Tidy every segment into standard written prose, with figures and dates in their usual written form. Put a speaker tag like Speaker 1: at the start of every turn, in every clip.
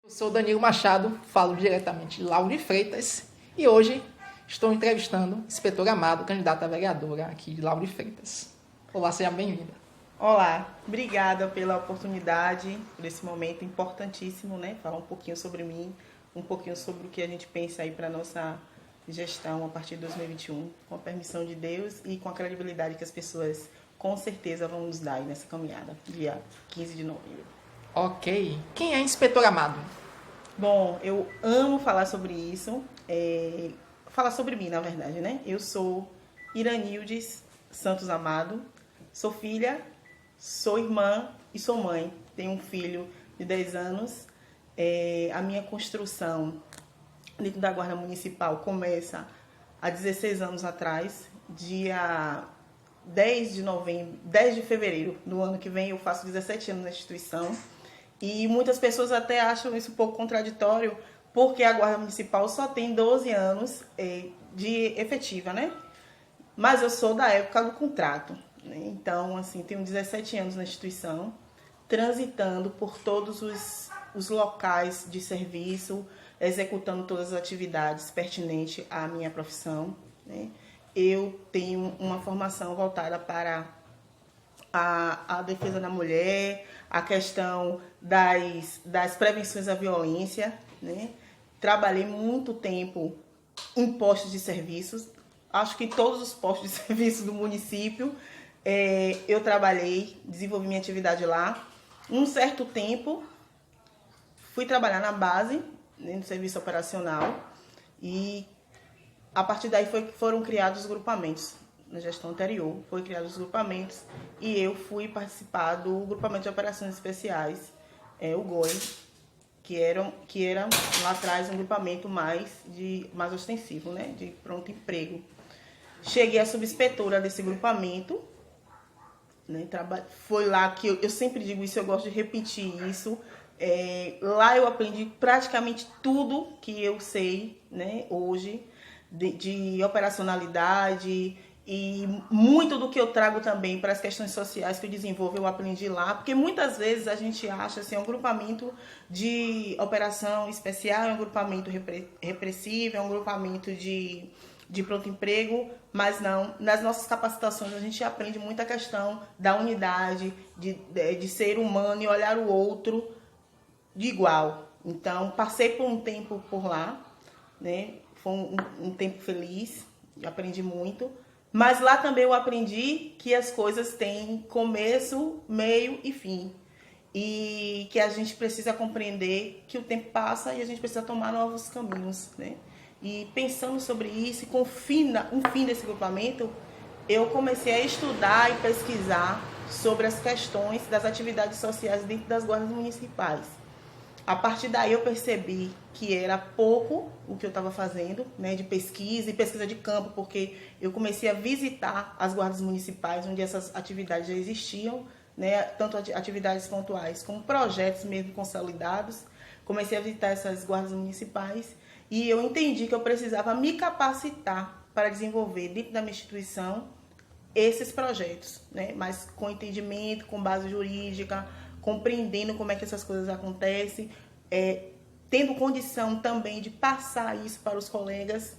Speaker 1: Eu sou Danilo Machado, falo diretamente de Lauro de Freitas e hoje estou entrevistando o inspetor Amado, candidato a vereadora aqui de Lauro de Freitas. Olá, seja bem-vinda.
Speaker 2: Olá, obrigada pela oportunidade, por esse momento importantíssimo, né? Falar um pouquinho sobre mim, um pouquinho sobre o que a gente pensa aí para nossa gestão a partir de 2021, com a permissão de Deus e com a credibilidade que as pessoas com certeza vão nos dar aí nessa caminhada, dia 15 de novembro.
Speaker 1: Ok. Quem é inspetor Amado?
Speaker 2: Bom, eu amo falar sobre isso, falar sobre mim, na verdade, né? Eu sou Iranildes Santos Amado, sou filha, sou irmã e sou mãe. Tenho um filho de 10 anos. A minha construção dentro da Guarda Municipal começa há 16 anos atrás, dia 10 de fevereiro do ano que vem eu faço 17 anos na instituição. E muitas pessoas até acham isso um pouco contraditório, porque a Guarda Municipal só tem 12 anos de efetiva, né? Mas eu sou da época do contrato, né? Então, assim, tenho 17 anos na instituição, transitando por todos os locais de serviço, executando todas as atividades pertinentes à minha profissão, né? Eu tenho uma formação voltada para a defesa da mulher, a questão das prevenções à violência, né? Trabalhei muito tempo em postos de serviços, acho que em todos os postos de serviço do município eu trabalhei, desenvolvi minha atividade lá. Um certo tempo fui trabalhar na base, né, no serviço operacional, e a partir daí foram criados os grupamentos. Na gestão anterior, foram criados os grupamentos e eu fui participar do grupamento de operações especiais, o GOI, que era lá atrás um grupamento mais ostensivo, né, de pronto emprego. Cheguei a subinspetora desse grupamento, né, foi lá que eu sempre digo isso, eu gosto de repetir isso. Lá eu aprendi praticamente tudo que eu sei, né, hoje de operacionalidade. E muito do que eu trago também para as questões sociais que eu desenvolvo, eu aprendi lá. Porque muitas vezes a gente acha assim, um grupamento de operação especial, é um grupamento repressivo, é um grupamento de pronto emprego, mas não. Nas nossas capacitações a gente aprende muita questão da unidade, de ser humano e olhar o outro de igual. Então, passei por um tempo por lá, né? Foi um tempo feliz, aprendi muito. Mas lá também eu aprendi que as coisas têm começo, meio e fim. E que a gente precisa compreender que o tempo passa e a gente precisa tomar novos caminhos, né? E pensando sobre isso, e com um fim desse grupamento, eu comecei a estudar e pesquisar sobre as questões das atividades sociais dentro das guardas municipais. A partir daí eu percebi que era pouco o que eu estava fazendo, né, de pesquisa e pesquisa de campo, porque eu comecei a visitar as guardas municipais, onde essas atividades já existiam, né, tanto atividades pontuais como projetos mesmo consolidados. Comecei a visitar essas guardas municipais e eu entendi que eu precisava me capacitar para desenvolver dentro da minha instituição esses projetos, né, mas com entendimento, com base jurídica, compreendendo como é que essas coisas acontecem, tendo condição também de passar isso para os colegas.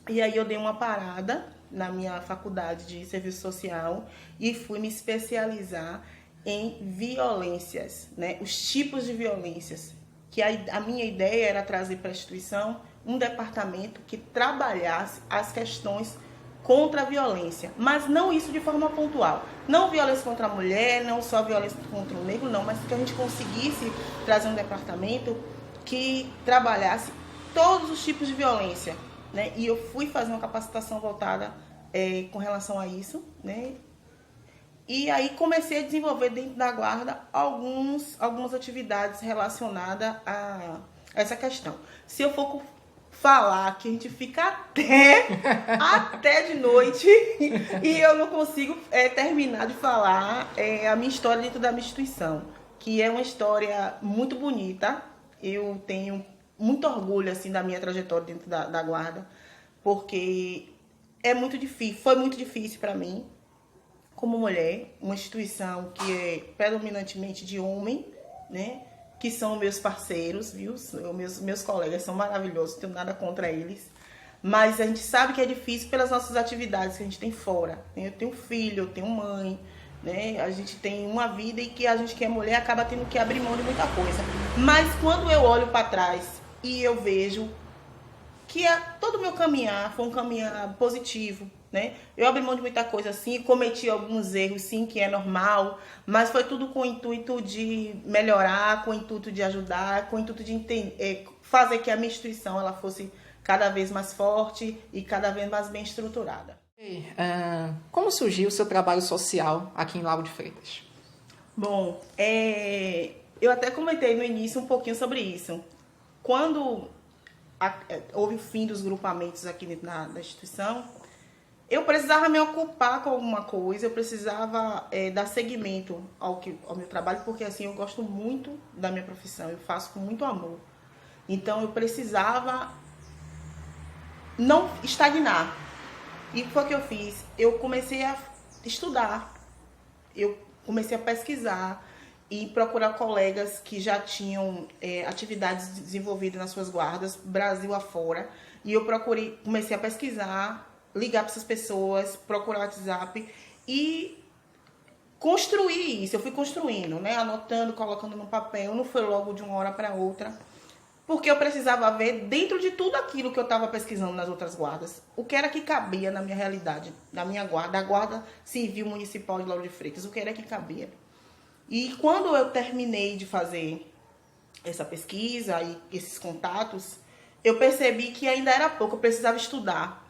Speaker 2: E aí eu dei uma parada na minha faculdade de serviço social e fui me especializar em violências, né? Os tipos de violências, que a minha ideia era trazer para a instituição um departamento que trabalhasse as questões contra a violência, mas não isso de forma pontual. Não violência contra a mulher, não só violência contra o negro, não, mas que a gente conseguisse trazer um departamento que trabalhasse todos os tipos de violência, né? E eu fui fazer uma capacitação voltada com relação a isso, né? E aí comecei a desenvolver dentro da guarda algumas atividades relacionadas a essa questão. Se eu for falar que a gente fica até de noite e eu não consigo terminar de falar a minha história dentro da minha instituição, que é uma história muito bonita. Eu tenho muito orgulho assim da minha trajetória dentro da guarda, porque foi muito difícil para mim como mulher, uma instituição que é predominantemente de homem, né? que são meus parceiros, viu? Meus colegas são maravilhosos, não tenho nada contra eles. Mas a gente sabe que é difícil pelas nossas atividades que a gente tem fora. Eu tenho filho, eu tenho mãe, né? A gente tem uma vida e que a gente que é mulher acaba tendo que abrir mão de muita coisa. Mas quando eu olho para trás e eu vejo que todo o meu caminhar foi um caminhar positivo, né? Eu abri mão de muita coisa assim, cometi alguns erros sim, que é normal, mas foi tudo com o intuito de melhorar, com o intuito de ajudar, com o intuito de entender, fazer que a minha instituição ela fosse cada vez mais forte e cada vez mais bem estruturada.
Speaker 1: Como surgiu o seu trabalho social aqui em Lauro de Freitas?
Speaker 2: Bom, eu até comentei no início um pouquinho sobre isso. Quando houve o fim dos grupamentos aqui na instituição, eu precisava me ocupar com alguma coisa, eu precisava dar seguimento ao meu trabalho, porque assim, eu gosto muito da minha profissão, eu faço com muito amor. Então eu precisava não estagnar. E o que foi que eu fiz? Eu comecei a estudar, eu comecei a pesquisar e procurar colegas que já tinham atividades desenvolvidas nas suas guardas, Brasil afora. E eu comecei a pesquisar, ligar para essas pessoas, procurar o WhatsApp e construir isso. Eu fui construindo, né? Anotando, colocando no papel, não foi logo de uma hora para outra. Porque eu precisava ver, dentro de tudo aquilo que eu estava pesquisando nas outras guardas, o que era que cabia na minha realidade, na minha guarda, da Guarda Civil Municipal de Lauro de Freitas, o que era que cabia. E quando eu terminei de fazer essa pesquisa e esses contatos, eu percebi que ainda era pouco, eu precisava estudar,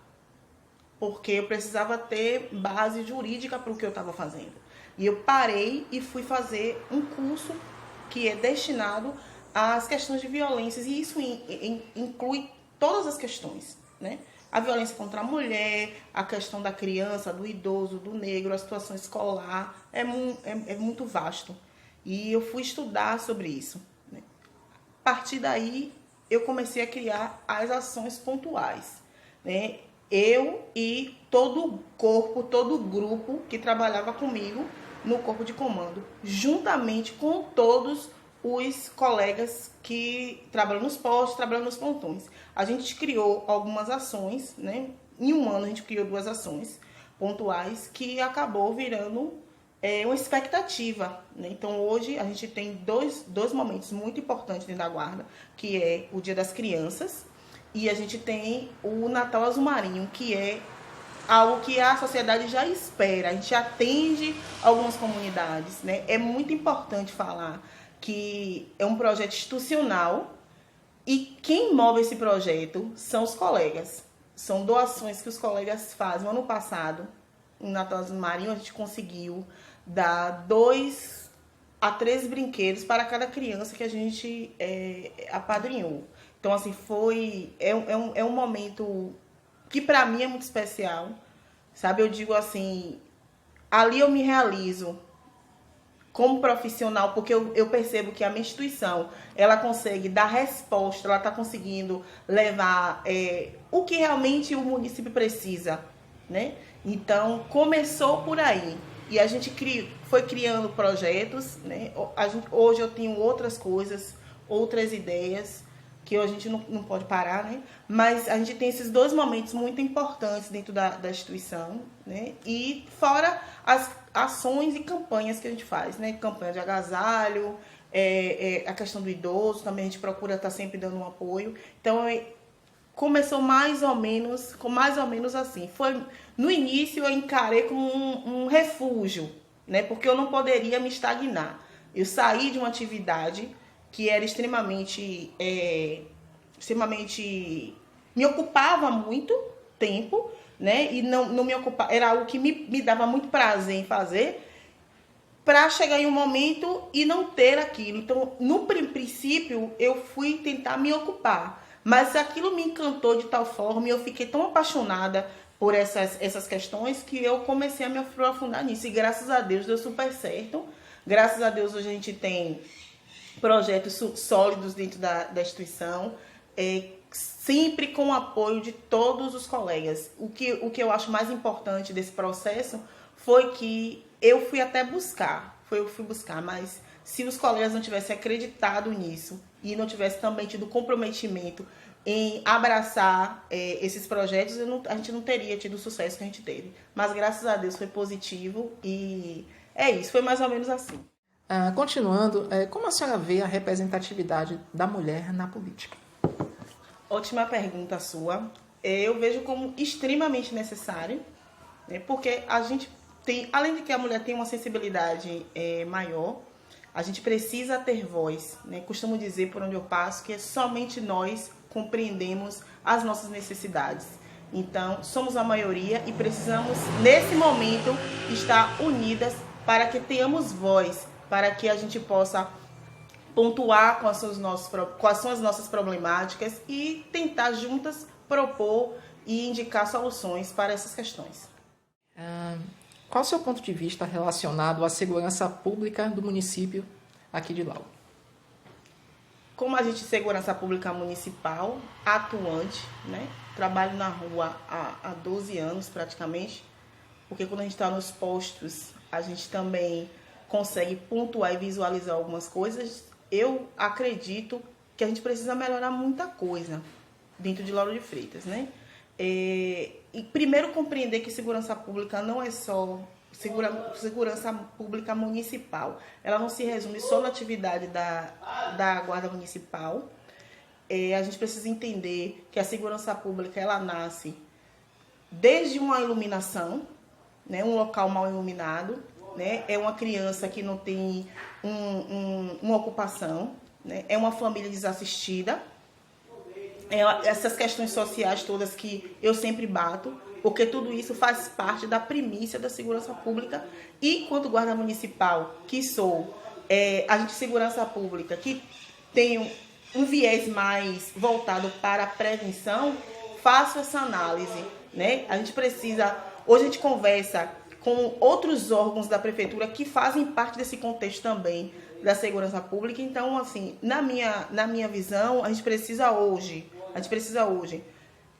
Speaker 2: porque eu precisava ter base jurídica para o que eu estava fazendo. E eu parei e fui fazer um curso que é destinado às questões de violências, e isso inclui todas as questões, né? A violência contra a mulher, a questão da criança, do idoso, do negro, a situação escolar, é muito vasto. E eu fui estudar sobre isso, né? A partir daí, eu comecei a criar as ações pontuais, né? Eu e todo o corpo, todo o grupo que trabalhava comigo no corpo de comando, juntamente com todos os colegas que trabalham nos postos, trabalham nos pontões. A gente criou algumas ações, né? Em um ano a gente criou 2 ações pontuais que acabou virando uma expectativa, né? Então hoje a gente tem dois momentos muito importantes dentro da guarda, que é o Dia das Crianças e a gente tem o Natal Azul Marinho, que é algo que a sociedade já espera. A gente atende algumas comunidades, né? É muito importante falar que é um projeto institucional e quem move esse projeto são os colegas. São doações que os colegas fazem. No ano passado, no Natal Azul Marinho, a gente conseguiu dar 2 a 3 brinquedos para cada criança que a gente apadrinhou. Então, assim, é um momento que para mim é muito especial, sabe? Eu digo assim, ali eu me realizo como profissional, porque eu percebo que a minha instituição, ela consegue dar resposta, ela está conseguindo levar o que realmente o município precisa, né? Então, começou por aí. E a gente foi criando projetos, né? Hoje eu tenho outras coisas, outras ideias, que a gente não pode parar, né? Mas a gente tem esses 2 momentos muito importantes dentro da instituição, né? E fora as ações e campanhas que a gente faz, né? Campanha de agasalho, a questão do idoso, também a gente procura estar sempre dando um apoio. Então, começou mais ou menos assim. No início, eu encarei como um refúgio, né? Porque eu não poderia me estagnar. Eu saí de uma atividade que era extremamente me ocupava muito tempo, né? E não me ocupava, era algo que me dava muito prazer em fazer, para chegar em um momento e não ter aquilo. Então, no princípio, eu fui tentar me ocupar, mas aquilo me encantou de tal forma e eu fiquei tão apaixonada por essas questões que eu comecei a me aprofundar nisso. E graças a Deus deu super certo. Graças a Deus hoje a gente tem projetos sólidos dentro da instituição, sempre com o apoio de todos os colegas. O que eu acho mais importante desse processo foi que eu fui até buscar, mas se os colegas não tivessem acreditado nisso e não tivessem também tido comprometimento em abraçar esses projetos, a gente não teria tido o sucesso que a gente teve. Mas graças a Deus foi positivo e é isso, foi mais ou menos assim.
Speaker 1: Continuando, como a senhora vê a representatividade da mulher na política?
Speaker 2: Ótima pergunta sua. Eu vejo como extremamente necessário, né, porque a gente tem, além de que a mulher tem uma sensibilidade maior, a gente precisa ter voz, né? Costumo dizer por onde eu passo que somente nós compreendemos as nossas necessidades. Então, somos a maioria e precisamos, nesse momento, estar unidas para que tenhamos voz, para que a gente possa pontuar quais são as nossas problemáticas e tentar juntas propor e indicar soluções para essas questões.
Speaker 1: Qual o seu ponto de vista relacionado à segurança pública do município aqui de Lauro?
Speaker 2: Como agente de segurança pública municipal, atuante, né? Trabalho na rua há 12 anos praticamente, porque quando a gente está nos postos, a gente também consegue pontuar e visualizar algumas coisas. Eu acredito que a gente precisa melhorar muita coisa dentro de Lauro de Freitas, né? E primeiro compreender que segurança pública não é só segurança pública municipal. Ela não se resume só na atividade da Guarda Municipal. A gente precisa entender que a segurança pública ela nasce desde uma iluminação, né, um local mal iluminado, né, é uma criança que não tem uma ocupação, né, é uma família desassistida, essas questões sociais todas que eu sempre bato, porque tudo isso faz parte da primícia da segurança pública. E quanto guarda municipal, que sou agente de segurança pública, que tenho um viés mais voltado para a prevenção, faço essa análise, né? A gente precisa, hoje a gente conversa com outros órgãos da prefeitura que fazem parte desse contexto também da segurança pública. Então, assim, na minha visão, a gente precisa hoje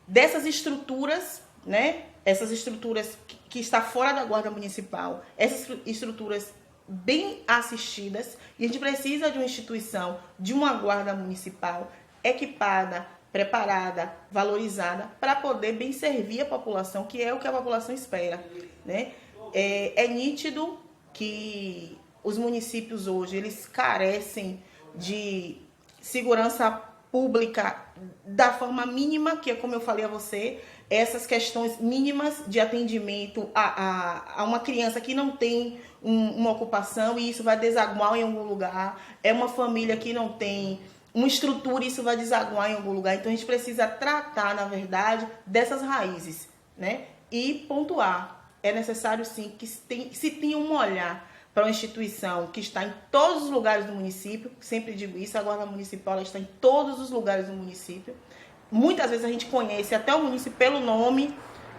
Speaker 2: dessas estruturas, né? Essas estruturas que está fora da guarda municipal, essas estruturas bem assistidas, e a gente precisa de uma instituição, de uma guarda municipal equipada, preparada, valorizada, para poder bem servir a população, que é o que a população espera, né? É nítido que os municípios hoje, eles carecem de segurança pública da forma mínima, que é como eu falei a você, essas questões mínimas de atendimento a uma criança que não tem uma ocupação e isso vai desaguar em algum lugar, é uma família que não tem uma estrutura e isso vai desaguar em algum lugar. Então a gente precisa tratar, na verdade, dessas raízes, né? E pontuar. É necessário sim que se tenha um olhar para uma instituição que está em todos os lugares do município, sempre digo isso, a Guarda Municipal ela está em todos os lugares do município. Muitas vezes a gente conhece até o município pelo nome,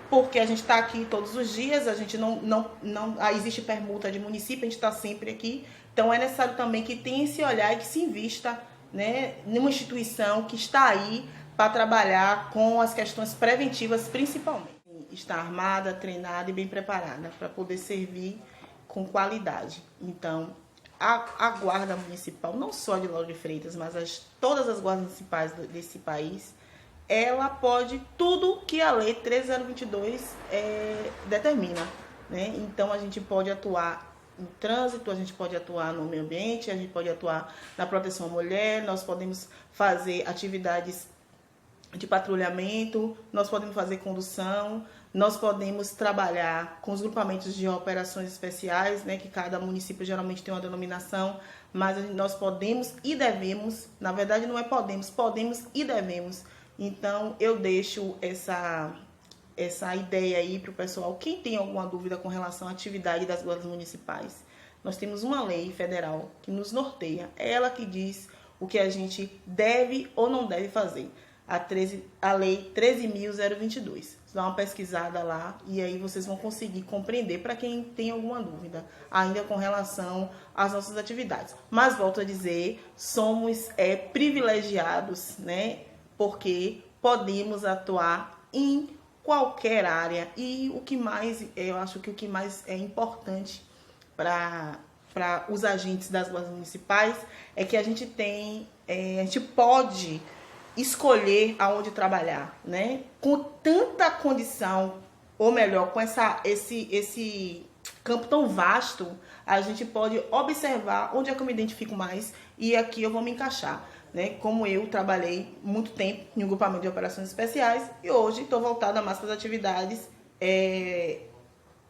Speaker 2: porque a gente está aqui todos os dias, a gente não existe permuta de município, a gente está sempre aqui. Então é necessário também que tenha esse olhar e que se invista, né, numa instituição que está aí para trabalhar com as questões preventivas principalmente. Estar armada, treinada e bem preparada para poder servir com qualidade. Então, a Guarda Municipal, não só de Lauro de Freitas, mas todas as guardas municipais desse país, ela pode tudo que a Lei 13022 determina, né? Então, a gente pode atuar em trânsito, a gente pode atuar no meio ambiente, a gente pode atuar na proteção à mulher, nós podemos fazer atividades de patrulhamento, nós podemos fazer condução, nós podemos trabalhar com os grupamentos de operações especiais, né, que cada município geralmente tem uma denominação, mas nós podemos e devemos, na verdade não é podemos e devemos. Então eu deixo essa ideia aí para o pessoal, quem tem alguma dúvida com relação à atividade das guardas municipais. Nós temos uma lei federal que nos norteia, é ela que diz o que a gente deve ou não deve fazer. A Lei 13.022. Dá uma pesquisada lá e aí vocês vão conseguir compreender para quem tem alguma dúvida ainda com relação às nossas atividades. Mas volto a dizer, somos privilegiados, né? Porque podemos atuar em qualquer área e o que mais, eu acho que o que mais é importante para para os agentes das guardas municipais é que a gente pode escolher aonde trabalhar, né? Com tanta condição, ou melhor, com esse campo tão vasto, a gente pode observar onde é que eu me identifico mais e aqui eu vou me encaixar, né? Como eu trabalhei muito tempo em um grupamento de operações especiais e hoje estou voltada mais para as atividades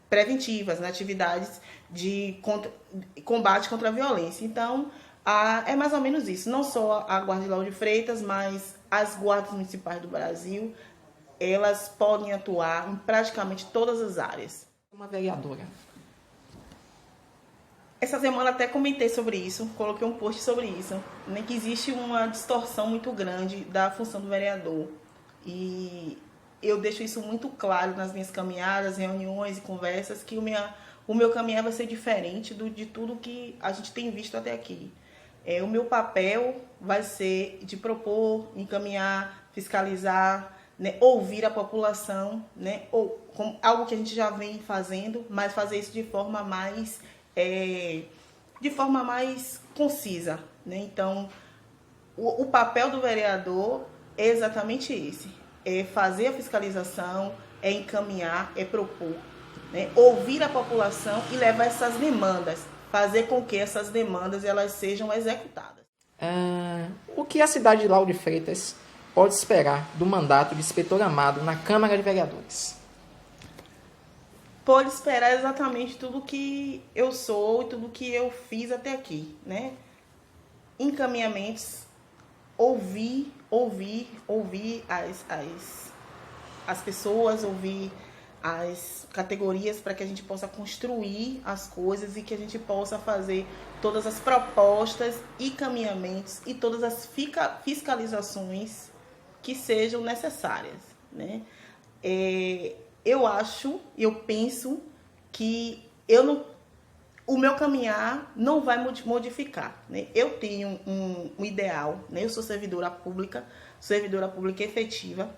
Speaker 2: preventivas, né? Atividades de combate contra a violência. Então, é mais ou menos isso. Não só a Guarda de Lauro de Freitas, mas as guardas municipais do Brasil, elas podem atuar em praticamente todas as áreas.
Speaker 1: Uma vereadora.
Speaker 2: Essa semana até comentei sobre isso, coloquei um post sobre isso, né, que existe uma distorção muito grande da função do vereador. E eu deixo isso muito claro nas minhas caminhadas, reuniões e conversas, que o meu caminhar vai ser diferente de tudo que a gente tem visto até aqui. O meu papel vai ser de propor, encaminhar, fiscalizar, né, ouvir a população, né, algo que a gente já vem fazendo, mas fazer isso de forma mais concisa, né? Então, o papel do vereador é exatamente esse: é fazer a fiscalização, é encaminhar, é propor, né? Ouvir a população e levar essas demandas, fazer com que essas demandas elas sejam executadas.
Speaker 1: O que a cidade de Lauro de Freitas pode esperar do mandato de inspetor Amado na Câmara de Vereadores?
Speaker 2: Pode esperar exatamente tudo que eu sou e tudo que eu fiz até aqui, né? Encaminhamentos, ouvir as pessoas, ouvir as categorias para que a gente possa construir as coisas e que a gente possa fazer todas as propostas e caminhamentos e todas as fiscalizações que sejam necessárias, né? Eu penso que o meu caminhar não vai modificar, né? Eu tenho um ideal, né? Eu sou servidora pública efetiva,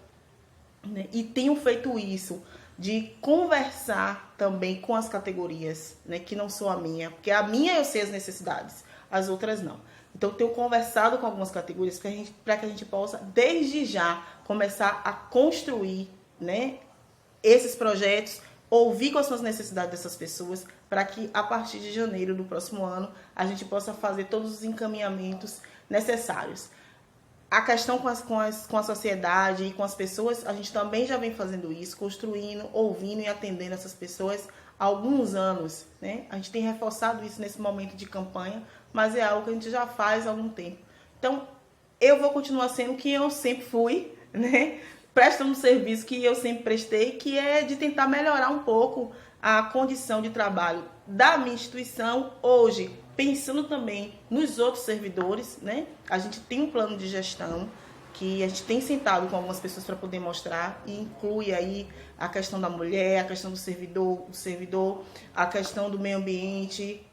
Speaker 2: né? E tenho feito isso de conversar também com as categorias, né? Que não sou a minha, porque a minha eu sei as necessidades, as outras não. Então, eu tenho conversado com algumas categorias para que a gente possa, desde já, começar a construir, né, esses projetos, ouvir quais são as necessidades dessas pessoas, para que a partir de janeiro do próximo ano a gente possa fazer todos os encaminhamentos necessários. A questão com a sociedade e com as pessoas, a gente também já vem fazendo isso, construindo, ouvindo e atendendo essas pessoas há alguns anos, né? A gente tem reforçado isso nesse momento de campanha, mas é algo que a gente já faz há algum tempo. Então, eu vou continuar sendo quem eu sempre fui, né? Prestando o serviço que eu sempre prestei, que é de tentar melhorar um pouco a condição de trabalho da minha instituição hoje, pensando também nos outros servidores, né? A gente tem um plano de gestão que a gente tem sentado com algumas pessoas para poder mostrar e inclui aí a questão da mulher, a questão do servidor, a questão do meio ambiente,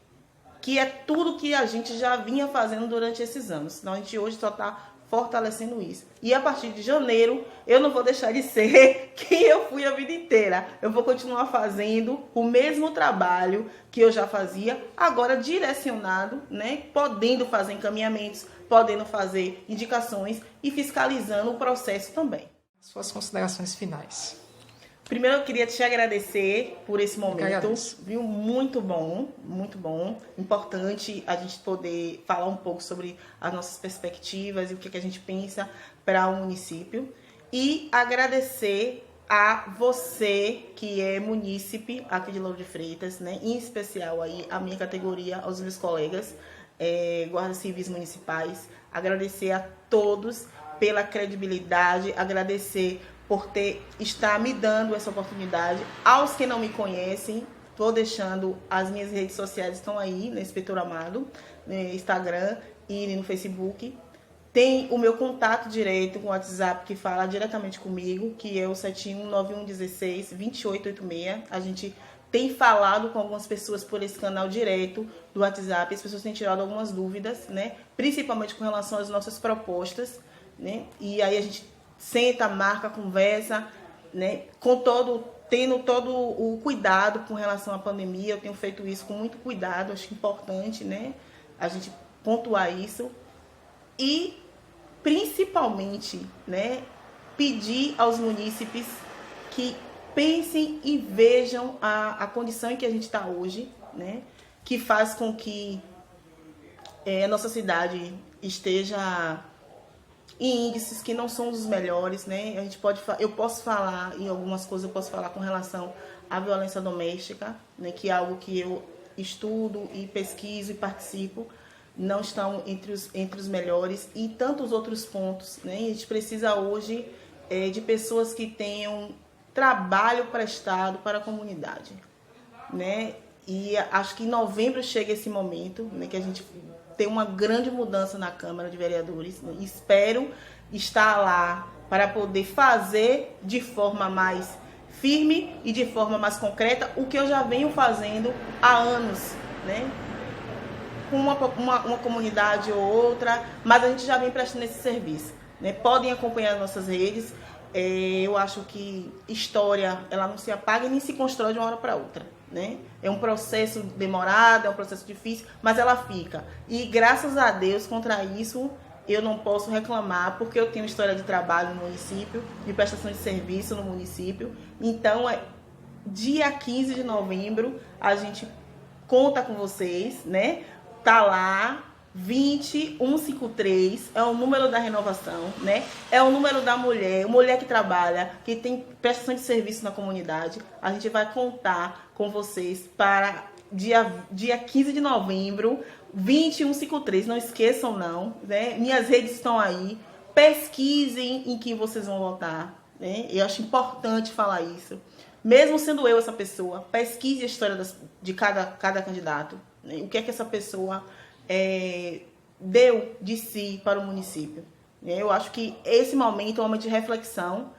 Speaker 2: que é tudo que a gente já vinha fazendo durante esses anos. Então, a gente hoje só está fortalecendo isso. E a partir de janeiro, eu não vou deixar de ser quem eu fui a vida inteira. Eu vou continuar fazendo o mesmo trabalho que eu já fazia, agora direcionado, né? Podendo fazer encaminhamentos, podendo fazer indicações e fiscalizando o processo também.
Speaker 1: Suas considerações finais.
Speaker 2: Primeiro, eu queria te agradecer por esse momento, viu? Muito bom, importante a gente poder falar um pouco sobre as nossas perspectivas e o que a gente pensa para o município. E agradecer a você que é munícipe aqui de Lauro de Freitas, né? Em especial aí a minha categoria, aos meus colegas, guardas civis municipais. Agradecer a todos pela credibilidade, agradecer por estar me dando essa oportunidade. Aos que não me conhecem, estou deixando as minhas redes sociais, estão aí, no Inspetor Amado, no Instagram e no Facebook. Tem o meu contato direto com o WhatsApp, que fala diretamente comigo, que é o 7191162886. A gente tem falado com algumas pessoas por esse canal direto do WhatsApp. As pessoas têm tirado algumas dúvidas, né? Principalmente com relação às nossas propostas, né? E aí a gente senta, marca, conversa, né, tendo todo o cuidado com relação à pandemia. Eu tenho feito isso com muito cuidado, acho importante, né, a gente pontuar isso. E, principalmente, né, pedir aos munícipes que pensem e vejam a condição em que a gente está hoje, né, que faz com que a nossa cidade esteja em índices que não são os melhores, né? Eu posso falar em algumas coisas, eu posso falar com relação à violência doméstica, né, que é algo que eu estudo e pesquiso e participo, não estão entre os melhores, e tantos outros pontos, né? A gente precisa hoje de pessoas que tenham trabalho prestado para a comunidade, né? E acho que em novembro chega esse momento, né, que a gente tem uma grande mudança na Câmara de Vereadores, né? Espero estar lá para poder fazer de forma mais firme e de forma mais concreta o que eu já venho fazendo há anos, né? Com uma comunidade ou outra, mas a gente já vem prestando esse serviço, né? Podem acompanhar as nossas redes. Eu acho que história, ela não se apaga e nem se constrói de uma hora para outra, né? É um processo demorado, é um processo difícil, mas ela fica. E graças a Deus, contra isso, eu não posso reclamar, porque eu tenho história de trabalho no município, de prestação de serviço no município. Então, dia 15 de novembro, a gente conta com vocês, né? Tá lá, 20153, é o número da renovação, né? É o número da mulher que trabalha, que tem prestação de serviço na comunidade. A gente vai contar com vocês para dia 15 de novembro, 20153. Não esqueçam, não, né? Minhas redes estão aí. Pesquisem em quem vocês vão votar, né? Eu acho importante falar isso. Mesmo sendo eu essa pessoa, pesquise a história de cada candidato, né? O que é que essa pessoa deu de si para o município. Eu acho que esse momento é um momento de reflexão.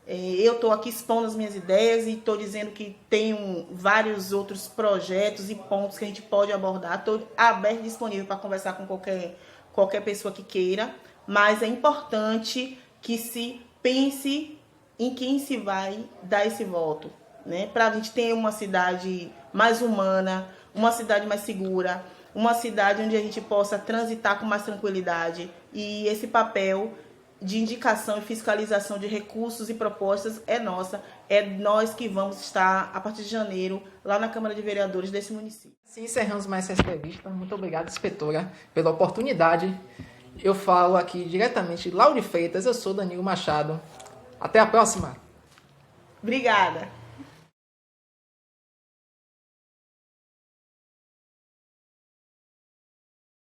Speaker 2: Eu estou aqui expondo as minhas ideias e estou dizendo que tenho vários outros projetos e pontos que a gente pode abordar. Estou aberto e disponível para conversar com qualquer pessoa que queira, mas é importante que se pense em quem se vai dar esse voto, né? Para a gente ter uma cidade mais humana, uma cidade mais segura, uma cidade onde a gente possa transitar com mais tranquilidade. E esse papel de indicação e fiscalização de recursos e propostas é nossa. É nós que vamos estar, a partir de janeiro, lá na Câmara de Vereadores desse município.
Speaker 1: Assim encerramos mais essa entrevista. Muito obrigado, inspetora, pela oportunidade. Eu falo aqui diretamente de Lauro de Freitas. Eu sou Danilo Machado. Até a próxima.
Speaker 2: Obrigada.